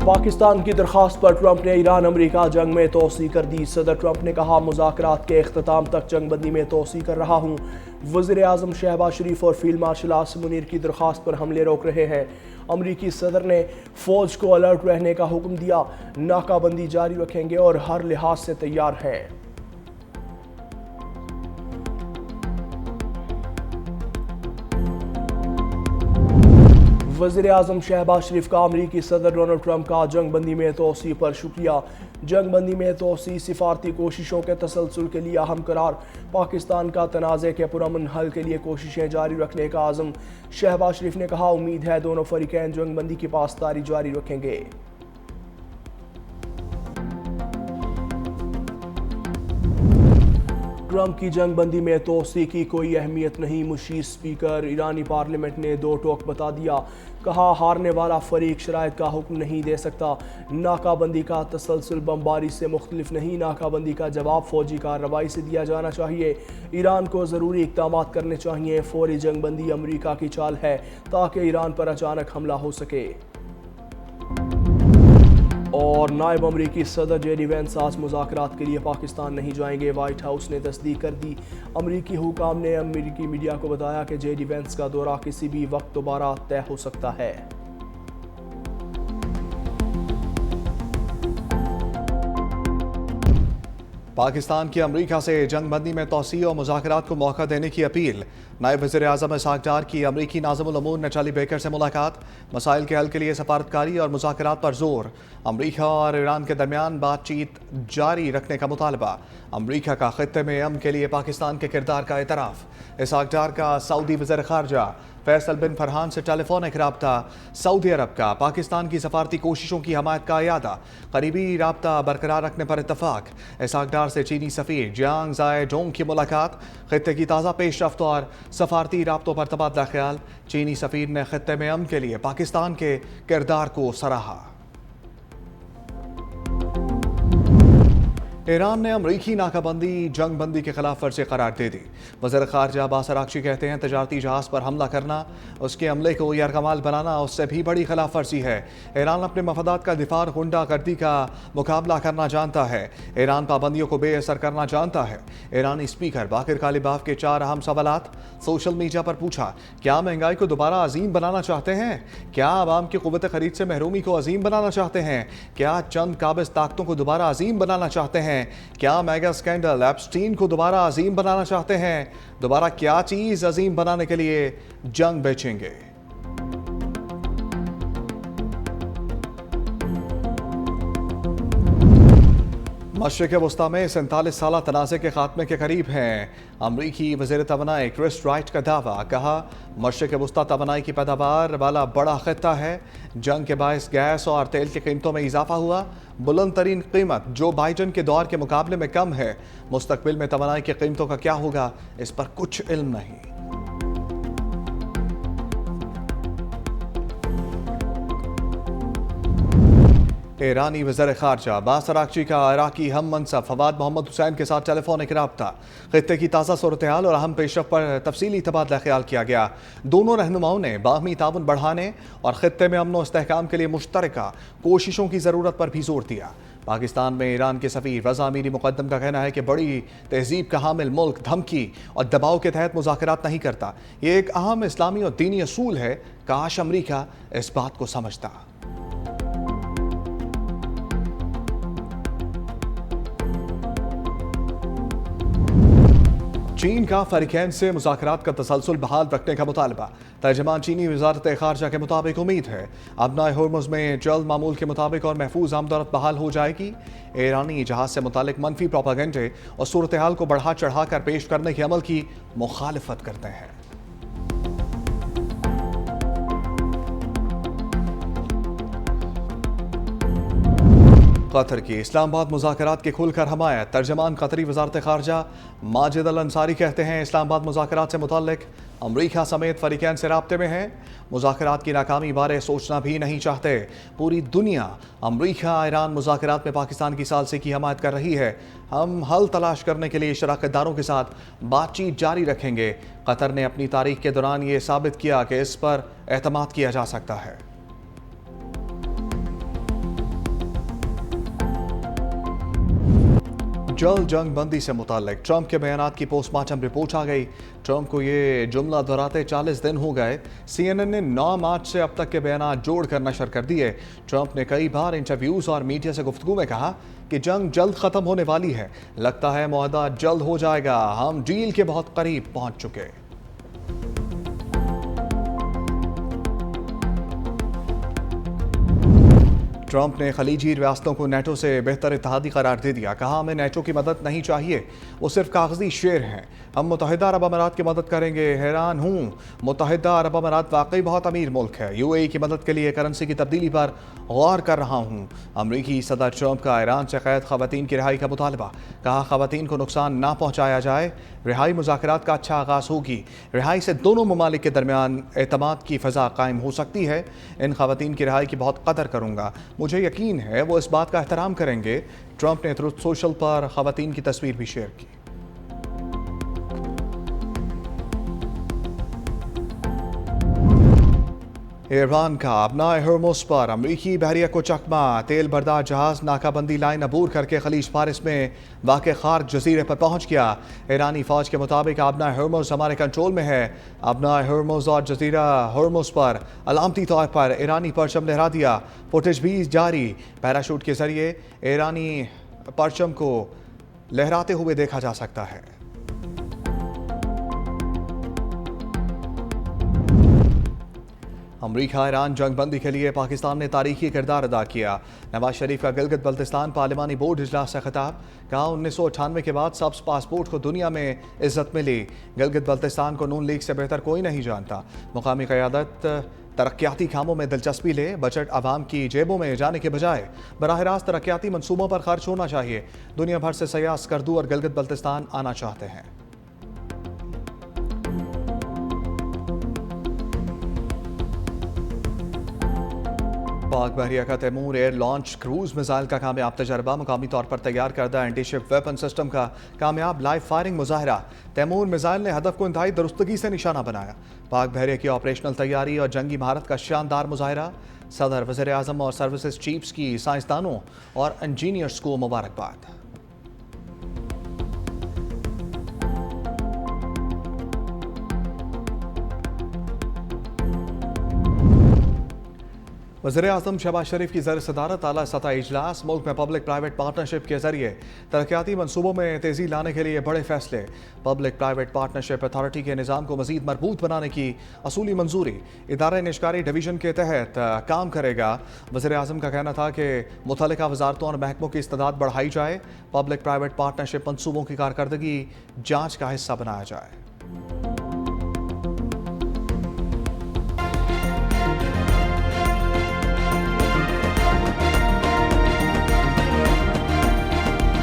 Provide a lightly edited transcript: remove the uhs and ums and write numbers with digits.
पाकिस्तान की दरख्वास्त पर ट्रंप ने ईरान अमरीका जंग में तोसी कर दी। सदर ट्रंप ने कहा, मुज़ाकरात के इख्तिताम तक जंगबंदी में तोसी कर रहा हूँ। वज़ीर आज़म शहबाज शरीफ और फील्ड मार्शल आसिम मुनीर की दरख्वास्त पर हमले रोक रहे हैं। अमरीकी सदर ने फ़ौज को अलर्ट रहने का हुक्म दिया। नाकाबंदी जारी रखेंगे और हर लिहाज से तैयार हैं। वज़ीर आज़म शहबाज शरीफ का अमरीकी सदर डोनाल्ड ट्रंप का जंगबंदी में तोसी पर शुक्रिया। जंगबंदी में तोसी सिफारती कोशिशों के तसलसल के लिए अहम करार। पाकिस्तान का तनाज़े के पुरअमन हल के लिए कोशिशें जारी रखने का आज़म। शहबाज शरीफ ने कहा, उम्मीद है दोनों फरीकैन जंगबंदी की पासदारी जारी रखेंगे। ट्रंप की जंगबंदी में तोसी की कोई अहमियत नहीं। मुशीर स्पीकर ईरानी पार्लियामेंट ने दो टोक बता दिया। कहा, हारने वाला फरीक शराइत का हुक्म नहीं दे सकता। नाकाबंदी का तसलसल बमबारी से मुख्तलिफ नहीं। नाकाबंदी का जवाब फौजी कार्रवाई से दिया जाना चाहिए। ईरान को ज़रूरी इक़दाम करने चाहिए। फौरी जंगबंदी अमरीका की चाल है ताकि ईरान पर अचानक हमला हो सके। और नायब अमरीकी सदर जेडी वेंस आज मुज़ाकरात के लिए पाकिस्तान नहीं जाएंगे। वाइट हाउस ने तस्दीक कर दी। अमरीकी हुकाम ने अमरीकी मीडिया को बताया कि जेडी वेंस का दौरा किसी भी वक्त दोबारा तय हो सकता है। पाकिस्तान की अमरीका से जंगबंदी में तोसी और मुज़ाकरात को मौका देने की अपील। नायब वज़ीर आज़म इस्हाक़ डार की अमरीकी नाज़िमुल अमूर नटाली बेकर से मुलाकात। मसाइल के हल के लिए सफारतकारी और मुज़ाकरात पर जोर। अमरीका और ईरान के दरमियान बातचीत जारी रखने का मुतालबा। अमरीका का खित्ते में अमन के लिए पाकिस्तान के किरदार का एतराफ़। इस्हाक़ डार का सऊदी वज़ीर ख़ारजा फैसल बिन फरहान से टेलीफोनिक राब्ता। सऊदी अरब का पाकिस्तान की सफारती कोशिशों की हमायत का अयादा। करीबी राब्ता बरकरार रखने पर इत्तफाक। इस्हाक़ डार से चीनी सफ़ीर जियांग ज़ाए डोंग की मुलाकात। खित्ते की ताज़ा पेशरफ्त और सफारती राब्तों पर तबादला ख्याल। चीनी सफ़ीर ने खित्ते में अमन के लिए पाकिस्तान के किरदार को सराहा। ईरान ने अमरीकी नाकाबंदी जंगबंदी के खिलाफ वर्जी करार दे दी। वज़ीर ख़ारजा अब्बास अराग़ची कहते हैं, तजारती जहाज़ पर हमला करना, उसके अमले को यरगमाल बनाना उससे भी बड़ी खिलाफ वर्जी है। ईरान अपने मफादात का दिफा गुंडागर्दी का मुकाबला करना जानता है। ईरान पाबंदियों को बेअसर करना जानता है। ईरानी स्पीकर बाकिर कालिबाफ के 4 अहम सवालात। सोशल मीडिया पर पूछा, क्या महंगाई को दोबारा अजीम बनाना चाहते हैं? क्या आवाम की क़ुव्वत ख़रीद से महरूमी को अजीम बनाना चाहते हैं? क्या चंद काबिज़ ताकतों को दोबारा अजीम बनाना चाहते हैं? क्या मेगा स्कैंडल एप्स्टीन को दोबारा अजीम बनाना चाहते हैं? दोबारा क्या चीज अजीम बनाने के लिए जंग बेचेंगे? मशरिक़ वस्ता में 47 साला तनाज़े के खात्मे के करीब हैं। अमरीकी वज़ीर तवानाई क्रिस राइट का दावा। कहा, मशरिक़ वस्ता तवानाई की पैदावार वाला बड़ा खित्ता है। जंग के बायस गैस और तेल की कीमतों में इजाफा हुआ। बुलंद तरीन कीमत जो बाइडन के दौर के मुकाबले में कम है। मुस्तकबिल में तवानाई की कीमतों का क्या होगा, इस पर कुछ इल्म नहीं। ईरानी वज़ीर ख़ारजा अब्बास अराग़ची का इराक़ी हम मनसब फवाद मोहम्मद हुसैन के साथ टेलीफोनिक राब्ता। खित्ते की ताज़ा सूरत हाल और अहम पेशरफ्त पर तफसीली तबादला ख्याल किया गया। दोनों रहनुमाओं ने बाहमी ताउन बढ़ाने और खित्ते में अमन व इस्तेहकाम के लिए मुश्तरका कोशिशों की ज़रूरत पर भी जोर दिया। पाकिस्तान में ईरान के सफ़ीर रज़ा अमीरी मुक़द्दम का कहना है कि बड़ी तहजीब का हामिल मुल्क धमकी और दबाव के तहत मुज़ाकरात नहीं करता। ये एक अहम इस्लामी और दीनी असूल है। काश अमरीका इस बात को समझता। चीन का फरीकैन से मुज़ाकरात का तसलसल बहाल रखने का मुतालबा। तर्जमान चीनी वज़ारत ख़ारजा के मुताबिक उम्मीद है अबनाए होर्मुज़ में जल्द मामूल के मुताबिक और महफूज आमदोरफ्त बहाल हो जाएगी। ईरानी जहाज़ से मुतालिक मनफी प्रोपागेंडे और सूरत हाल को बढ़ा चढ़ा कर पेश करने के अमल की मुखालिफत करते हैं। कतर की इस्लामाबाद मुज़ाकरात की खुलकर हमायत। तर्जमान कतरी वज़ारत ख़ारजा माजिद अल अंसारी कहते हैं, इस्लामाबाद मुज़ाकरात से मुताल्लिक़ अमरीका समेत फरीकैन से राब्ते में है। मुज़ाकरात की नाकामी बारे सोचना भी नहीं चाहते। पूरी दुनिया अमरीका ईरान मुज़ाकरात में पाकिस्तान की सालसी की हमायत कर रही है। हम हल तलाश करने के लिए शराकतदारों के साथ बातचीत जारी रखेंगे। कतर ने अपनी तारीख के दौरान ये साबित किया कि इस पर एतमाद किया जा सकता है। जल जंग बंदी से मुताल्लिक ट्रंप के बयानात की पोस्टमार्टम रिपोर्ट आ गई। ट्रंप को ये जुमला दोहराते 40 दिन हो गए। CNN ने 9 मार्च से अब तक के बयानात जोड़कर नशर कर दिए। ट्रंप ने कई बार इंटरव्यूज और मीडिया से गुफ्तगू में कहा कि जंग जल्द खत्म होने वाली है, लगता है मुआहदा जल्द हो जाएगा, हम डील के बहुत करीब पहुंच चुके। ट्रंप ने खलीजी रियासतों को नेटो से बेहतर इत्तेहादी करार दे दिया। कहा हमें नेटो की मदद नहीं चाहिए, वो सिर्फ कागजी शेर हैं, हम मुत्तहिदा अरब अमारात की मदद करेंगे। हैरान हूँ, मुत्तहिदा अरब अमारात वाकई बहुत अमीर मुल्क है। UAE की मदद के लिए करेंसी की तब्दीली पर गौर कर रहा हूँ। अमरीकी सदर ट्रंप का ईरान से कैद खवातीन की रिहाई का मुतालबा। कहा खवातीन को नुकसान ना पहुँचाया जाए, रिहाई मुज़ाकरात का अच्छा आगाज़ होगी। रिहाई से दोनों ममालिक के दरमियान एतमाद की फ़ज़ा कायम हो सकती है। इन खवातीन की रिहाई की बहुत कदर करूँगा, मुझे यकीन है वो इस बात का एहतराम करेंगे। ट्रंप ने ट्रुथ सोशल पर खवातीन की तस्वीर भी शेयर की। ईरान का अपनाए हर्मुस पर अमरीकी बहरिया को चकमा। तेल बरदार जहाज नाकाबंदी लाइन अबूर करके खलीज फारिस में वाक़ खार्क जजीरे पर पहुंच गया। ईरानी फौज के मुताबिक अपनाए हर्मुस हमारे कंट्रोल में है। अपनाए हर्मुस और जजीरा हर्मुस पर अलामती तौर पर ईरानी परचम लहरा दिया। फुटेज भी जारी। पैराशूट के जरिए ईरानी परचम को लहराते हुए देखा जा सकता है। अमरीका ईरान जंग बंदी के लिए पाकिस्तान ने तारीखी किरदार अदा किया। नवाज शरीफ का गिलगित बल्तिस्तान पार्लिमानी बोर्ड इजलास से खिताब। कहा 1998 के बाद सब्ज पासपोर्ट को दुनिया में इज्जत मिली। गिलगित बल्तिस्तान को नून लीग से बेहतर कोई नहीं जानता। मुकामी क़यादत तरक्याती कामों में दिलचस्पी ले, बजट आवाम की जेबों में जाने के बजाय बराह रास्त तरक्याती मनसूबों पर खर्च होना चाहिए। दुनिया भर से सयाह स्कर्दू और गिलगित बल्तिस्तान आना चाहते हैं। पाक बहरिया का Taimur air launch cruise missile का कामयाब तजर्बा। मुकामी तौर पर तैयार करदा एंटी शिप वेपन सिस्टम का कामयाब लाइव फायरिंग मुजाहरा। तैमूर मिसाइल ने हदफ को इंतहाई दुरुस्तगी से निशाना बनाया। पाक बहरिया की ऑपरेशनल तैयारी और जंगी महारत का शानदार मुजाहरा। सदर, वज़ीर आज़म और सर्विसेज चीफ्स की साइंसदानों और इंजीनियर्स को मुबारकबाद। वज़ीर आज़म शहबाज शरीफ की ज़र सदारत आला सतह इजलास। मुल्क में पब्लिक प्राइवेट पार्टनरशिप के जरिए तरक्याती मनसूबों में तेज़ी लाने के लिए बड़े फैसले। पब्लिक प्राइवेट पार्टनरशिप अथॉरिटी के निज़ाम को मज़ीद मजबूत बनाने की असूली मंजूरी। इदारा निष्कारी डिवीज़न के तहत काम करेगा। वज़ीर आज़म का कहना था कि मुतल्लिका वजारतों और महकमों की इस्तेदाद बढ़ाई जाए, पब्लिक प्राइवेट पार्टनरशिप मनसूबों की कारकर्दगी जाँच का हिस्सा बनाया जाए।